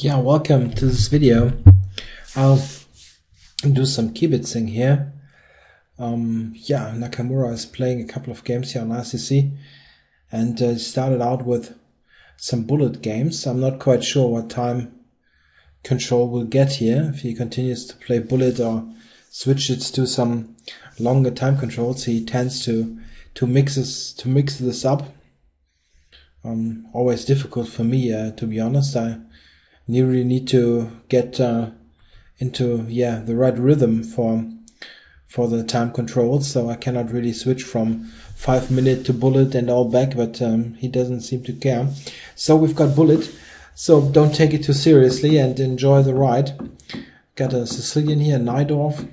Yeah, welcome to this video. I'll do some kibitzing here. Yeah, Nakamura is playing a couple of games here on ICC and started out with some bullet games. I'm not quite sure what time control will get here, if he continues to play bullet or switches to some longer time controls. He tends to mix this up. Always difficult for me, to be honest. I really need to get into the right rhythm for the time controls, so I cannot really switch from 5-minute to bullet and all back, but he doesn't seem to care. So we've got bullet, so don't take it too seriously and enjoy the ride. Got a Sicilian here, Najdorf,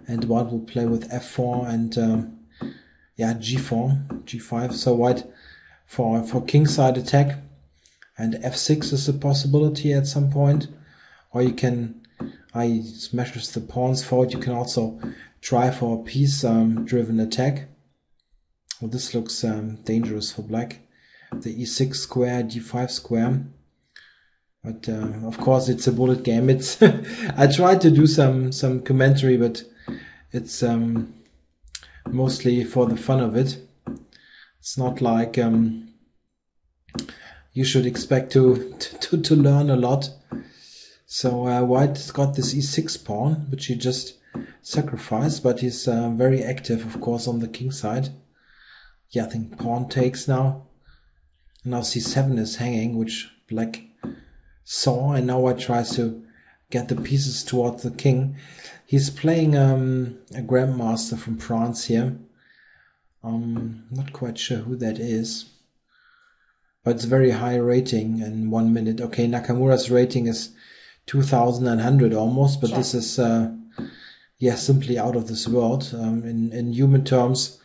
and white will play with f4 and g4, g5. So white for kingside attack, and f6 is a possibility at some point, or you can smashes the pawns forward. You can also try for a piece driven attack. Well, this looks dangerous for black. The e6 square, d5 square, but of course it's a bullet game. It's I tried to do some commentary, but it's mostly for the fun of it. It's not like you should expect to learn a lot. So white's got this e6 pawn, which he just sacrificed, but he's very active, of course, on the king side. Yeah, I think pawn takes now. Now c7 is hanging, which black saw, and now white tries to get the pieces towards the king. He's playing a grandmaster from France here. Not quite sure who that is, but it's very high rating in 1 minute. Okay, Nakamura's rating is 2,900 almost, but this is simply out of this world. In human terms,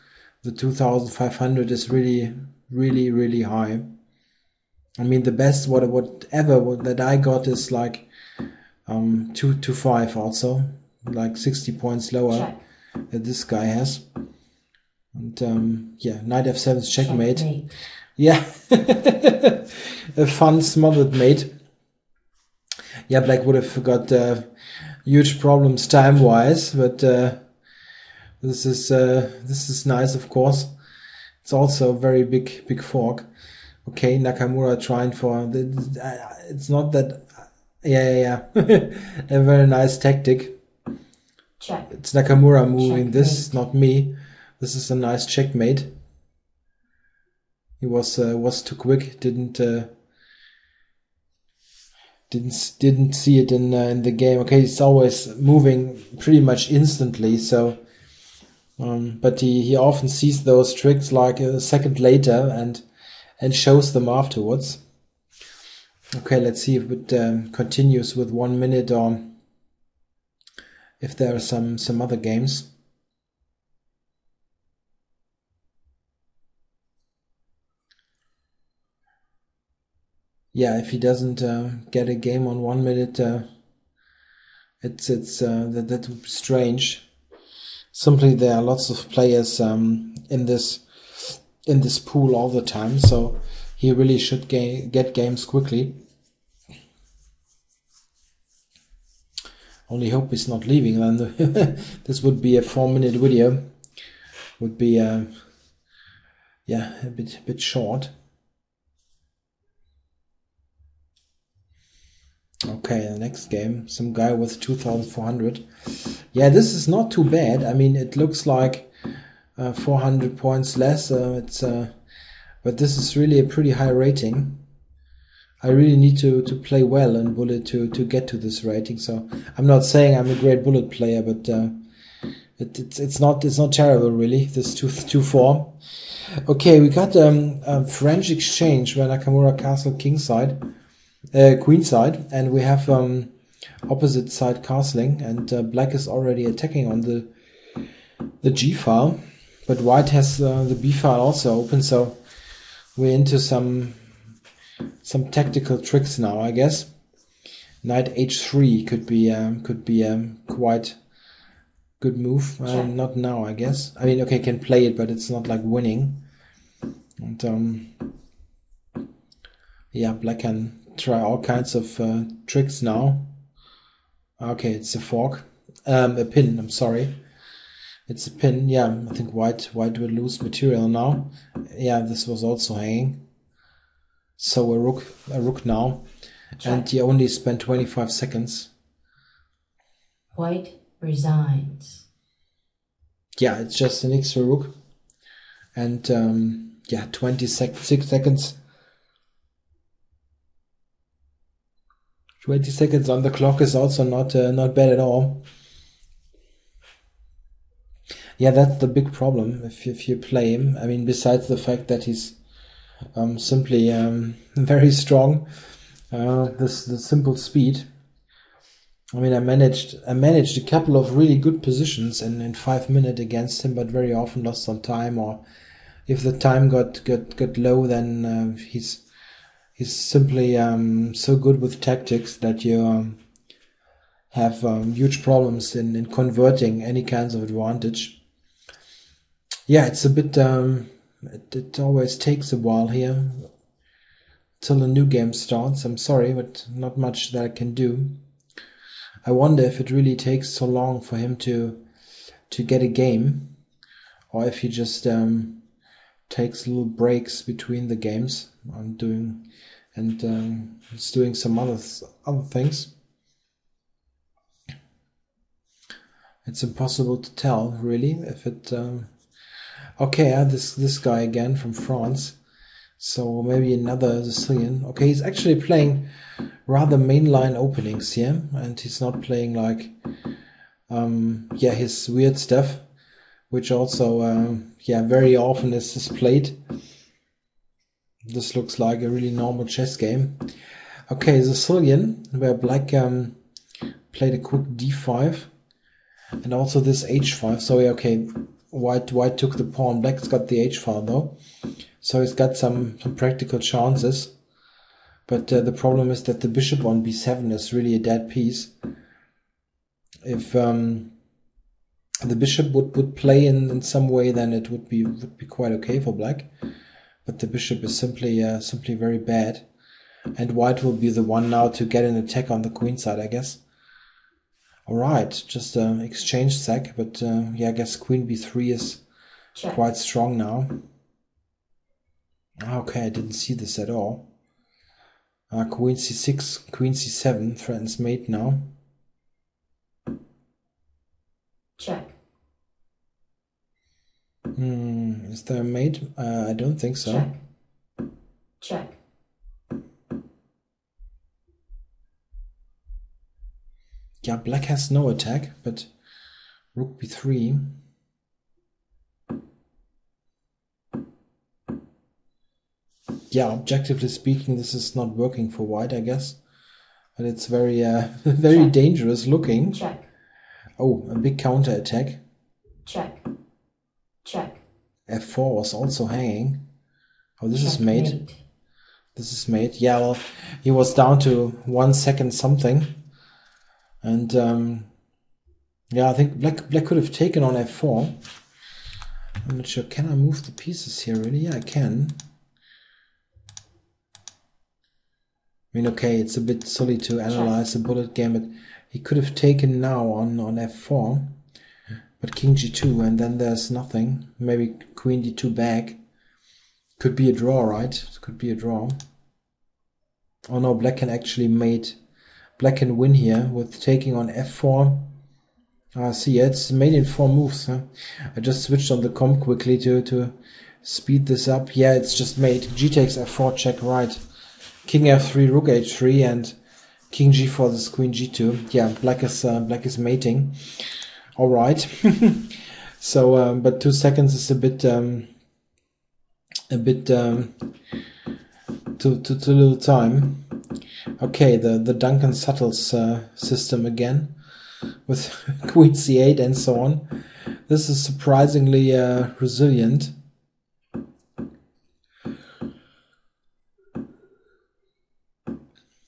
the 2,500 is really high. I mean, the best whatever that I got is like 225 also, like 60 points lower that this guy has. And knight f7 is checkmate. Yeah, a fun smothered mate. Yeah, black would have got huge problems time-wise, but this is nice, of course. It's also a very big fork. Okay, Nakamura trying for it's not that. Yeah. A very nice tactic. Check. It's Nakamura moving this, not me. This is a nice checkmate. He was too quick. Didn't see it in the game. Okay, he's always moving pretty much instantly. So, but he often sees those tricks like a second later and shows them afterwards. Okay, let's see if it continues with 1 minute or if there are some other games. Yeah, if he doesn't get a game on 1 minute, that would be strange. Simply, there are lots of players in this pool all the time, so he really should get games quickly. Only hope he's not leaving. Then this would be a 4-minute video. Would be a bit short. Okay, the next game, some guy with 2,400. Yeah, this is not too bad. I mean, it looks like 400 points less. But this is really a pretty high rating. I really need to play well in bullet to get to this rating. So I'm not saying I'm a great bullet player, but it's not terrible really. This 2-4. Okay, we got a French exchange where Nakamura castle kingside. Queenside, and we have opposite side castling, and black is already attacking on the G file, but white has the B file also open, so we're into some tactical tricks now, I guess. Knight h3 could be a quite good move. Not now, I guess. I mean, okay, can play it, but it's not like winning. And yeah, black can try all kinds of tricks now. Okay, it's a fork. A pin, I'm sorry. It's a pin, yeah. I think white will lose material now. Yeah, this was also hanging. So a rook now. Check. And he only spent 25 seconds. White resigns. Yeah, it's just an extra rook. And yeah, 6 seconds. 20 seconds on the clock is also not bad at all. Yeah, that's the big problem if you play him. I mean, besides the fact that he's simply very strong, the simple speed. I mean, I managed a couple of really good positions in 5 minutes against him, but very often lost some time. Or if the time got low, then he's simply so good with tactics that you have huge problems in converting any kinds of advantage. Yeah, it's a bit. It always takes a while here till a new game starts. I'm sorry, but not much that I can do. I wonder if it really takes so long for him to get a game, or if he just takes little breaks between the games he's doing some other things. It's impossible to tell, really, if it. Okay, this guy again from France. So maybe another Sicilian. Okay, he's actually playing rather mainline openings here, and he's not playing like his weird stuff, which also very often is displayed. This looks like a really normal chess game. Okay, Sicilian, where black played a quick d5, and also this h5. So okay, white took the pawn. Black's got the h file though, so he's got some practical chances. But the problem is that the bishop on b7 is really a dead piece. If the bishop would play in some way, then it would be quite okay for black. But the bishop is simply very bad, and white will be the one now to get an attack on the queen side, I guess. All right, just exchange sack, but I guess queen b3 is quite strong now. Okay, I didn't see this at all. Queen c6, queen c7 threatens mate now. Check. Is there a mate? I don't think so. Check. Yeah, black has no attack, but rook b3. Yeah, objectively speaking, this is not working for white, I guess. But it's very very dangerous looking. Check. Oh, a big counter attack. Check. f4 was also hanging. Oh, this is mate. This is mate. Yeah, well, he was down to 1 second something. And I think black could have taken on f4. I'm not sure. Can I move the pieces here really? Yeah, I can. I mean, okay, it's a bit silly to analyze the bullet game, but he could have taken now on f4, but king g2, and then there's nothing. Maybe queen d2 back. Could be a draw, right? It could be a draw. Oh no, black can actually mate. Black can win here with taking on f4. See, it's made in 4 moves. Huh? I just switched on the comp quickly to speed this up. Yeah, it's just made. G takes f4, check, right. King f3, rook h3, and king g4, this queen g2. Yeah, black is mating. All right. So, but 2 seconds is a bit too little time. Okay, the Duncan Suttles system again with queen c8 and so on. This is surprisingly resilient.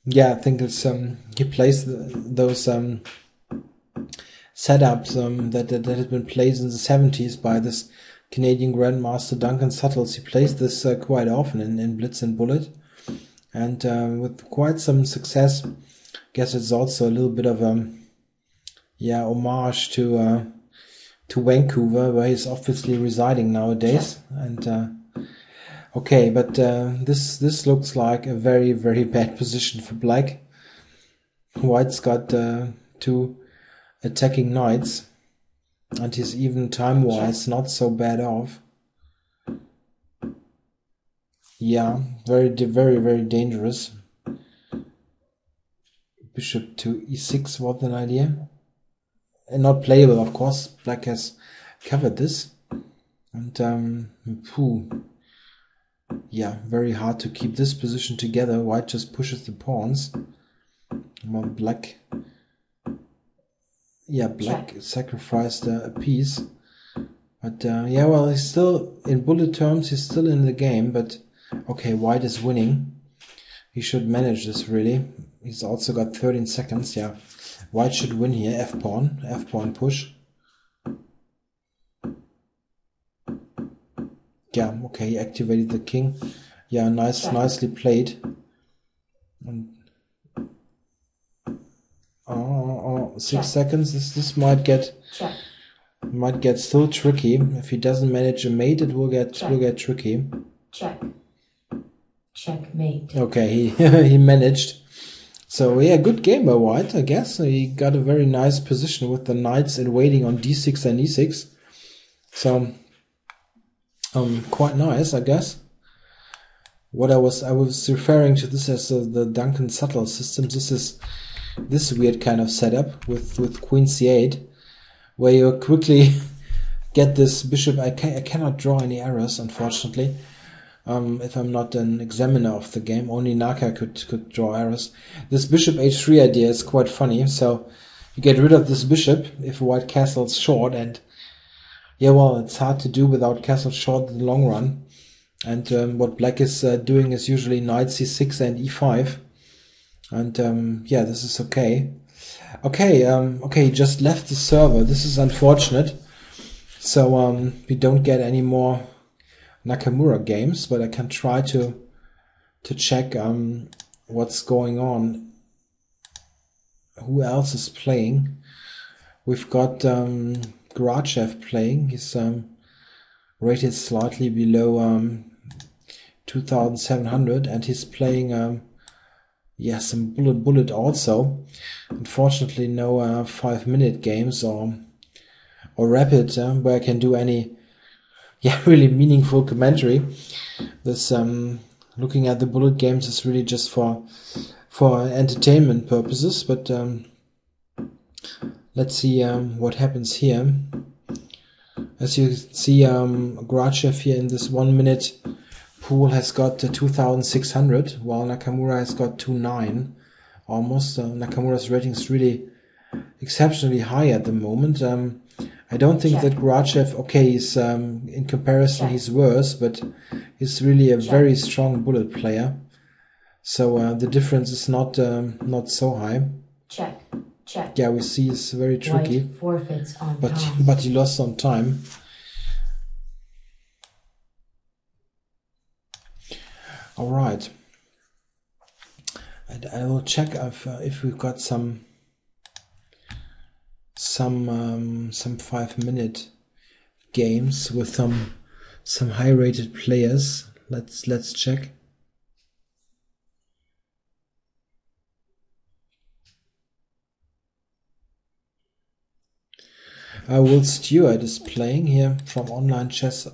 Yeah, I think it's he plays those setups that had been played in the 70s by this Canadian Grandmaster Duncan Suttles. He plays this quite often in Blitz and Bullet, and with quite some success. Guess it's also a little bit of homage to Vancouver, where he's obviously residing nowadays. And okay, but this looks like a very, very bad position for black. White's got 2 attacking knights, and he's even time-wise not so bad off. Yeah, very, very dangerous. Bishop to e6 was an idea. And not playable, of course. Black has covered this. And, yeah, very hard to keep this position together. White just pushes the pawns. Well, black sacrificed a piece. But, yeah, well, he's still, in bullet terms, he's still in the game. But, okay, white is winning. He should manage this, really. He's also got 13 seconds, yeah. White should win here, f-pawn push. Yeah, okay, he activated the king. Yeah, nicely played. And 6 seconds. This might get still tricky. If he doesn't manage a mate, it will get tricky. Checkmate. Okay, he managed. So yeah, good game by white, I guess. He got a very nice position with the knights and waiting on d6 and e6. So quite nice, I guess. What I was referring to this as the Duncan Subtle system. This is this weird kind of setup with queen c8, where you quickly get this bishop. I cannot draw any errors, unfortunately. If I'm not an examiner of the game, only Naka could draw errors. This bishop h3 idea is quite funny. So you get rid of this bishop if white castles short, and yeah, well, it's hard to do without castle short in the long run. And what black is doing is usually knight c6 and e5. And yeah, this is okay. Okay, he just left the server. This is unfortunate. So we don't get any more Nakamura games, but I can try to check what's going on. Who else is playing? We've got Grachev playing. He's rated slightly below 2,700, and he's playing some Bullet also. Unfortunately, no 5-minute games or rapid where I can do any really meaningful commentary. This looking at the Bullet games is really just for entertainment purposes. But let's see what happens here. As you see, Grachev here in this 1 minute pool has got 2,600, while Nakamura has got 2,900 almost. Nakamura's rating is really exceptionally high at the moment. I don't think that Grachev, okay, is in comparison he's worse, but he's really a very strong Bullet player. So the difference is not so high. Check. Yeah, we see it's very tricky. White forfeits on time. But he lost on time. All right. And I will check if we've got some 5-minute games with some high-rated players. Let's check. Will Stewart is playing here from online chess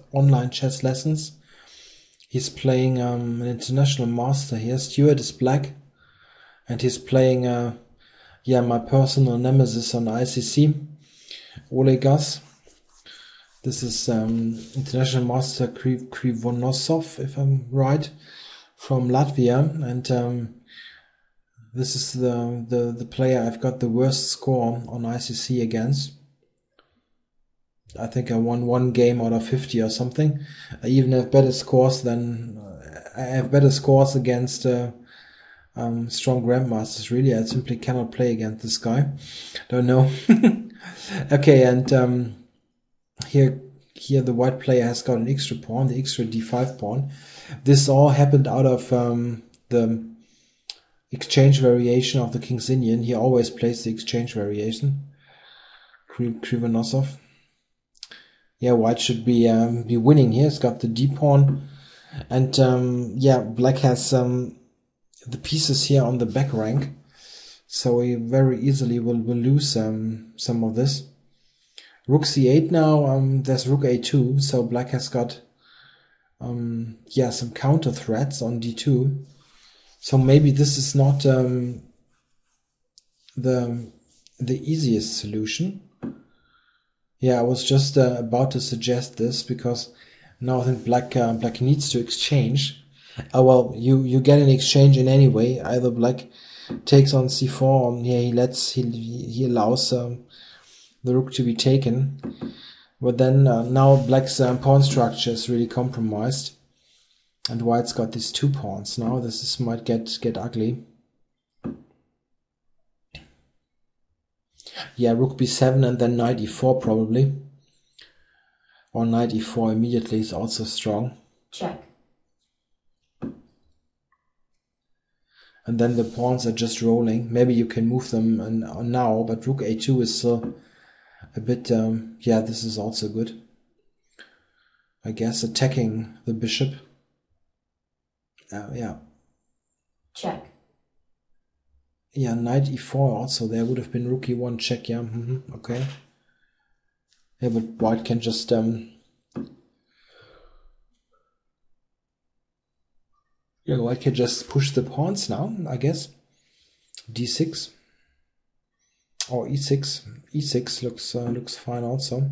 lessons. He's playing an international master here. Stewart is black, and he's playing my personal nemesis on ICC, Olegas. This is international master Krivonosov, if I'm right, from Latvia, and this is the player I've got the worst score on ICC against. I think I won 1 game out of 50 or something. I even have better scores than I have better scores against strong grandmasters. Really, I simply cannot play against this guy. Don't know. Okay, and here the white player has got an extra pawn, the extra d5 pawn. This all happened out of the exchange variation of the King's Indian. He always plays the exchange variation. Krivonosov. Yeah, white should be winning here. He's got the D pawn, and yeah, black has the pieces here on the back rank, so he very easily will lose some of this. Rook C8 now. There's Rook A2, so black has got yeah, some counter threats on D2. So maybe this is not the easiest solution. Yeah, I was just about to suggest this, because now I think black needs to exchange. Well, you get an exchange in any way. Either black takes on C4, or yeah, he allows the rook to be taken. But then now black's pawn structure is really compromised, and white's got these 2 pawns. Now this might get ugly. Yeah, rook b7 and then knight e4 probably. Or knight e4 immediately is also strong. Check. And then the pawns are just rolling. Maybe you can move them now, but rook a2 is still a bit... yeah, this is also good. I guess attacking the bishop. Yeah. Check. Yeah, knight e4 also. There would have been rook e1 check, yeah. Okay. Yeah, but white can just... yeah, white can just push the pawns now, I guess. d6. Or e6. e6 looks fine also.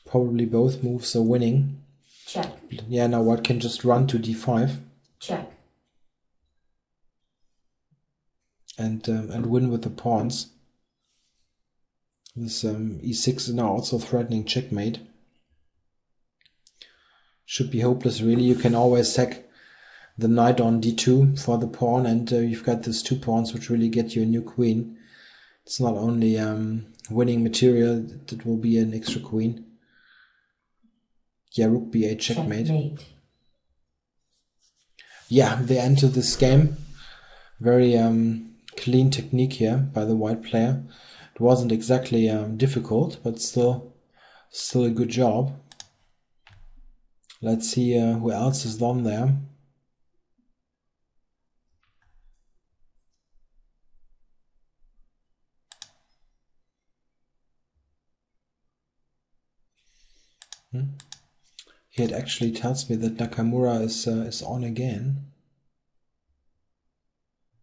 Probably both moves are winning. Check. Yeah, now white can just run to d5. Check. And win with the pawns. This e6 is now also threatening checkmate. Should be hopeless, really. You can always sack the knight on d2 for the pawn, and you've got these 2 pawns which really get you a new queen. It's not only winning material, it will be an extra queen. Yeah, rook b8 checkmate. Checkmate. Yeah, the end to this game. Very clean technique here by the white player. It wasn't exactly difficult, but still a good job. Let's see who else is on there. Here it actually tells me that Nakamura is on again.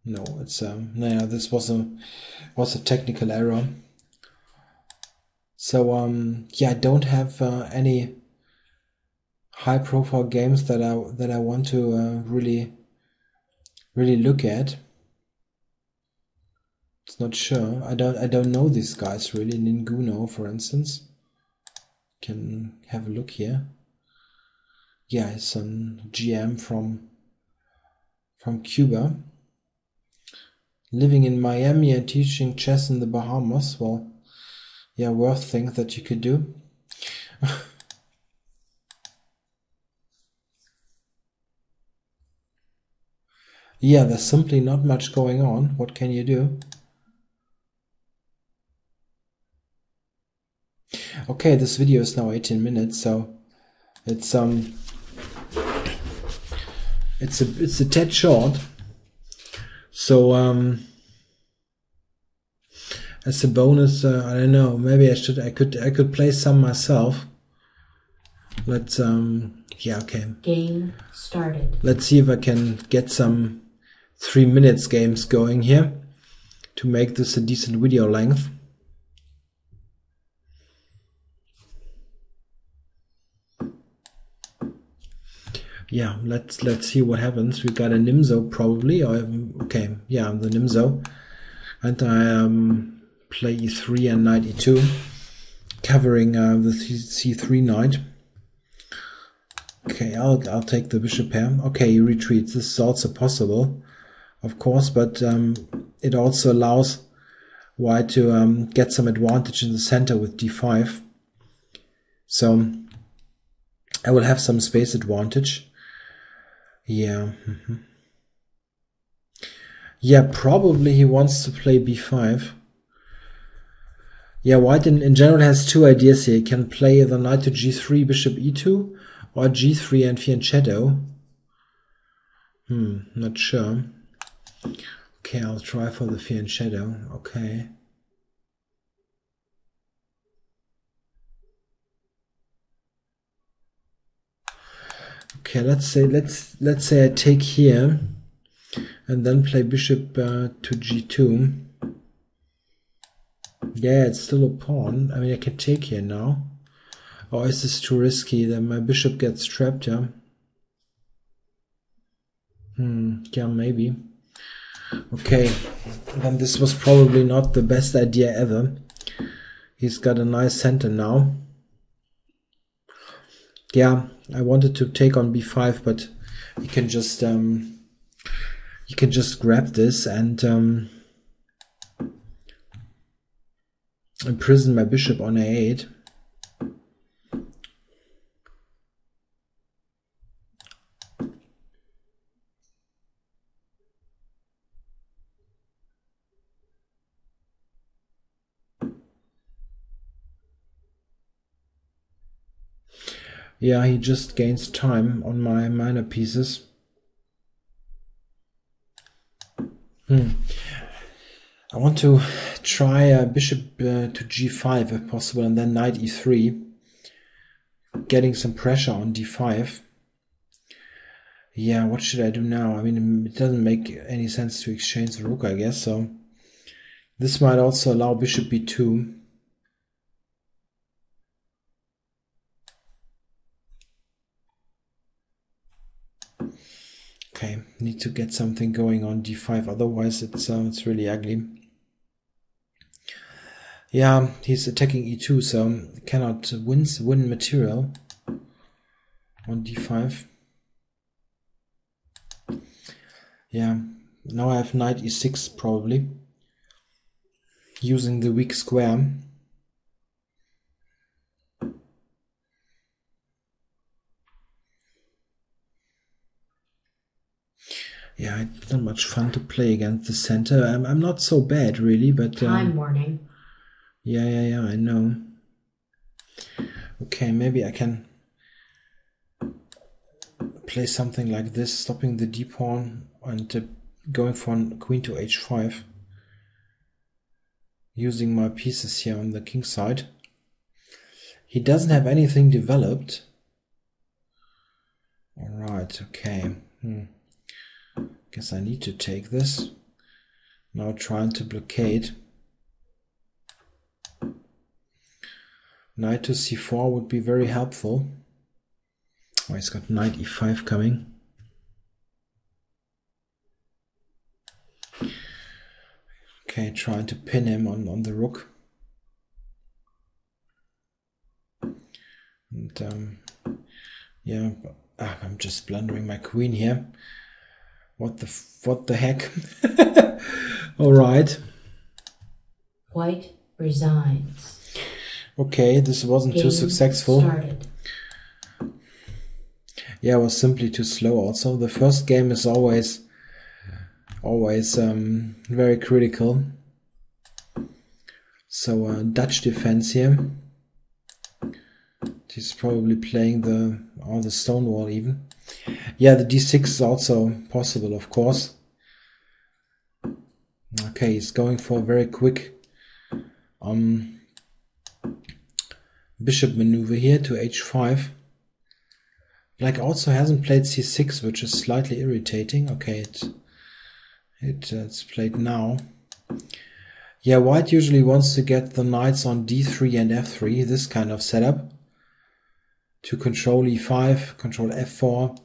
No, it's no, this was a technical error. So yeah, I don't have any high-profile games that I want to really look at. It's not sure. I don't know these guys really. Ninguno, for instance. Can have a look here. Yeah, it's some GM from Cuba. Living in Miami and teaching chess in the Bahamas. Well, yeah, worth things that you could do. Yeah, there's simply not much going on. What can you do? Okay, this video is now 18 minutes, so it's a tad short. So as a bonus, I don't know, maybe I could play some myself. Let's yeah, okay. Game started. Let's see if I can get some 3 minutes games going here to make this a decent video length. Yeah, let's see what happens. We got a Nimzo probably, or okay, yeah, the Nimzo, and I play e3 and knight e2, covering the c3 knight. Okay, I'll take the bishop here. Okay, he retreats. This is also possible, of course, but it also allows white to get some advantage in the center with d5. So I will have some space advantage. Yeah. Yeah, probably he wants to play b5. Yeah, white in general has two ideas here. He can play the knight to g3, bishop e2, or g3 and fianchetto. Not sure. Okay, I'll try for the fianchetto. Okay. Okay, let's say I take here and then play bishop to g2. Yeah, it's still a pawn. I mean, I can take here now. Or is this too risky? Then my bishop gets trapped, yeah? Yeah, maybe. Okay, then this was probably not the best idea ever. He's got a nice center now. Yeah, I wanted to take on b5, but he can just grab this and imprison my bishop on a8. Yeah, he just gains time on my minor pieces. I want to try bishop to g5 if possible, and then knight e3, getting some pressure on d5. Yeah, what should I do now? I mean, it doesn't make any sense to exchange the rook, I guess, so this might also allow bishop b2. Okay, need to get something going on d5, otherwise it's really ugly. Yeah, he's attacking e2, so cannot win material on d5. Yeah, now I have knight e6 probably, using the weak square. Yeah, it's not much fun to play against the center. I'm not so bad really, but Time warning. Yeah, I know. Okay, maybe I can play something like this, stopping the d pawn and going for queen to h5, using my pieces here on the king side. He doesn't have anything developed. All right, okay. Guess I need to take this. Now trying to blockade. Knight to c4 would be very helpful. Oh, he's got knight e5 coming. Okay, trying to pin him on the rook. And yeah, I'm just blundering my queen here. What the heck? All right. White resigns. Okay, this wasn't too successful. Started. Yeah, it was simply too slow also. The first game is always very critical. So Dutch defense here. He's probably playing the stone wall even. Yeah, the d6 is also possible, of course. Okay, he's going for a very quick bishop maneuver here to h5. Black also hasn't played c6, which is slightly irritating. Okay, it's played now. Yeah, white usually wants to get the knights on d3 and f3, this kind of setup, to control e5, control f4.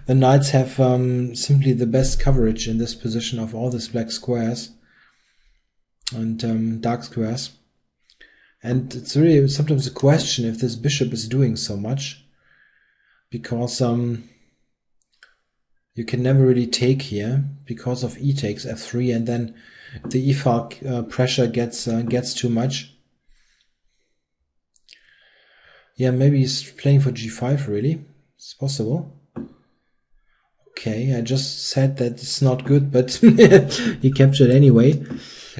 The knights have simply the best coverage in this position of all these black squares and dark squares. And it's really sometimes a question if this bishop is doing so much, because you can never really take here because of e takes f3, and then the e-file pressure gets too much. Yeah, maybe he's playing for g5 really. It's possible. Okay, I just said that it's not good, but he captured anyway.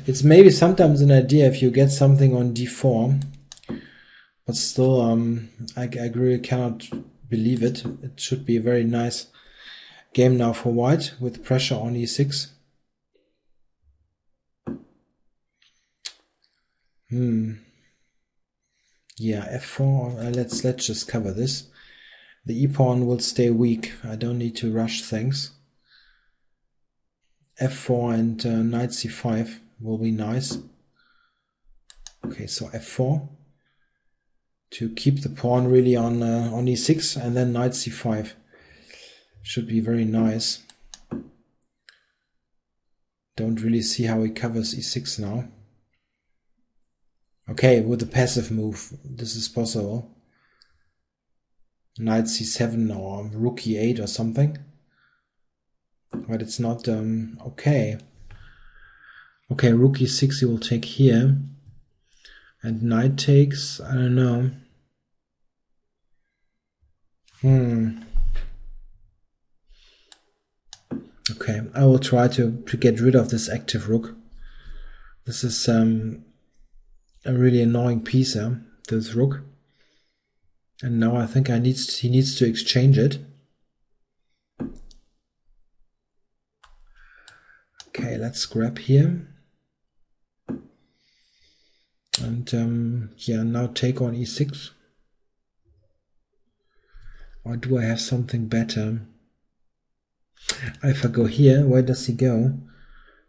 It's maybe sometimes an idea if you get something on d4, but still, I really cannot believe it. It should be a very nice game now for white with pressure on e6. Yeah, f4. Let's just cover this. The e-pawn will stay weak. I don't need to rush things. f4 and knight c5 will be nice. Okay, so f4 to keep the pawn really on e6, and then knight c5 should be very nice. Don't really see how he covers e6 now. Okay, with a passive move, this is possible. Knight c7 or rook e8 or something. But it's not okay. Okay, rook e6 he will take here. And knight takes, I don't know. Okay, I will try to get rid of this active rook. This is a really annoying piece, this rook. And now I think he needs to exchange it. Okay, let's grab here. And yeah, now take on e6. Or do I have something better? If I go here, where does he go?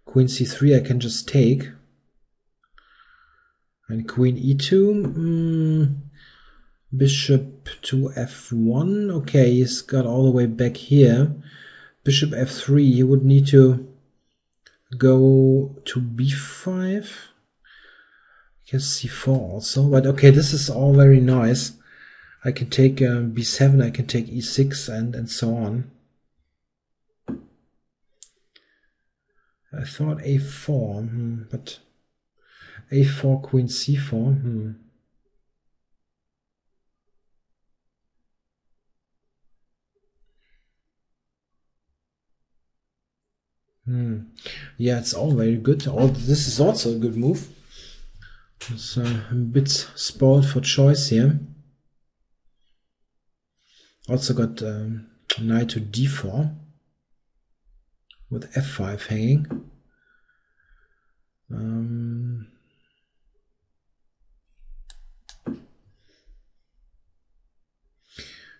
Queen c3 I can just take. And queen e2. Bishop to f1. Okay, he's got all the way back here. Bishop f3, he would need to go to b5. I guess c4 also. But okay, this is all very nice. I can take b7, I can take e6 and so on. I thought a4, but a4, queen c4. Yeah, it's all very good. This is also a good move. So I'm a bit spoiled for choice here. Also got knight to d4 with f5 hanging.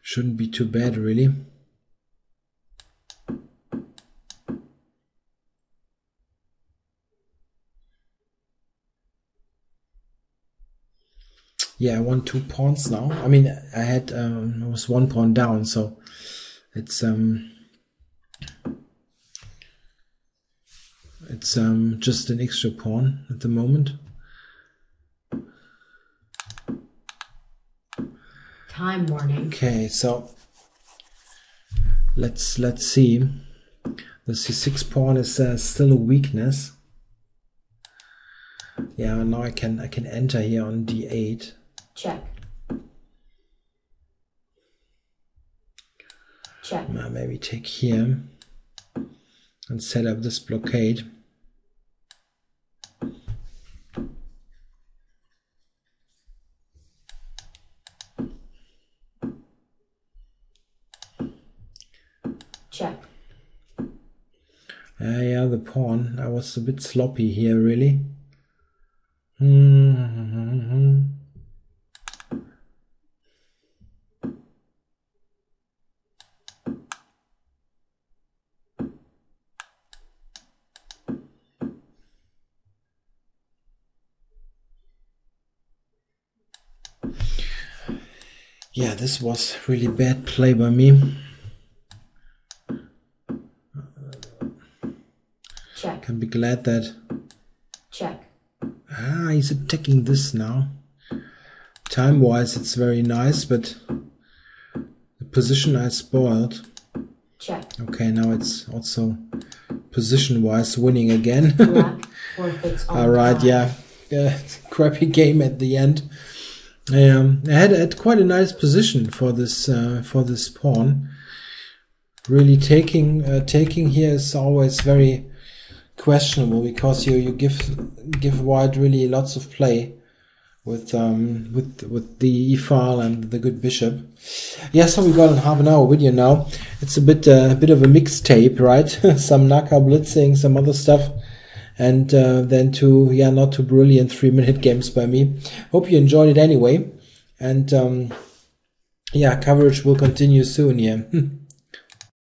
Shouldn't be too bad, really. Yeah, I won 2 pawns now. I mean, I had I was 1 pawn down, so it's just an extra pawn at the moment. Time warning. Okay, so let's see. The c6 pawn is still a weakness. Yeah, now I can enter here on d8. Check. Check. Maybe take here and set up this blockade. Check. Yeah, the pawn. I was a bit sloppy here, really. Yeah, this was really bad play by me. Check. Can be glad that. Check. He's attacking this now. Time-wise, it's very nice, but the position I spoiled. Check. Okay, now it's also position-wise winning again. Black forfeits all. All right, time. yeah, crappy game at the end. I had quite a nice position for this pawn. really taking here is always very questionable, because you give white really lots of play with the e-file and the good bishop. Yeah, so we got a half an hour video now. It's a bit of a mixtape, right? Some Naka blitzing, some other stuff, and then two not too brilliant 3-minute games by me. Hope you enjoyed it anyway, and coverage will continue soon. Yeah.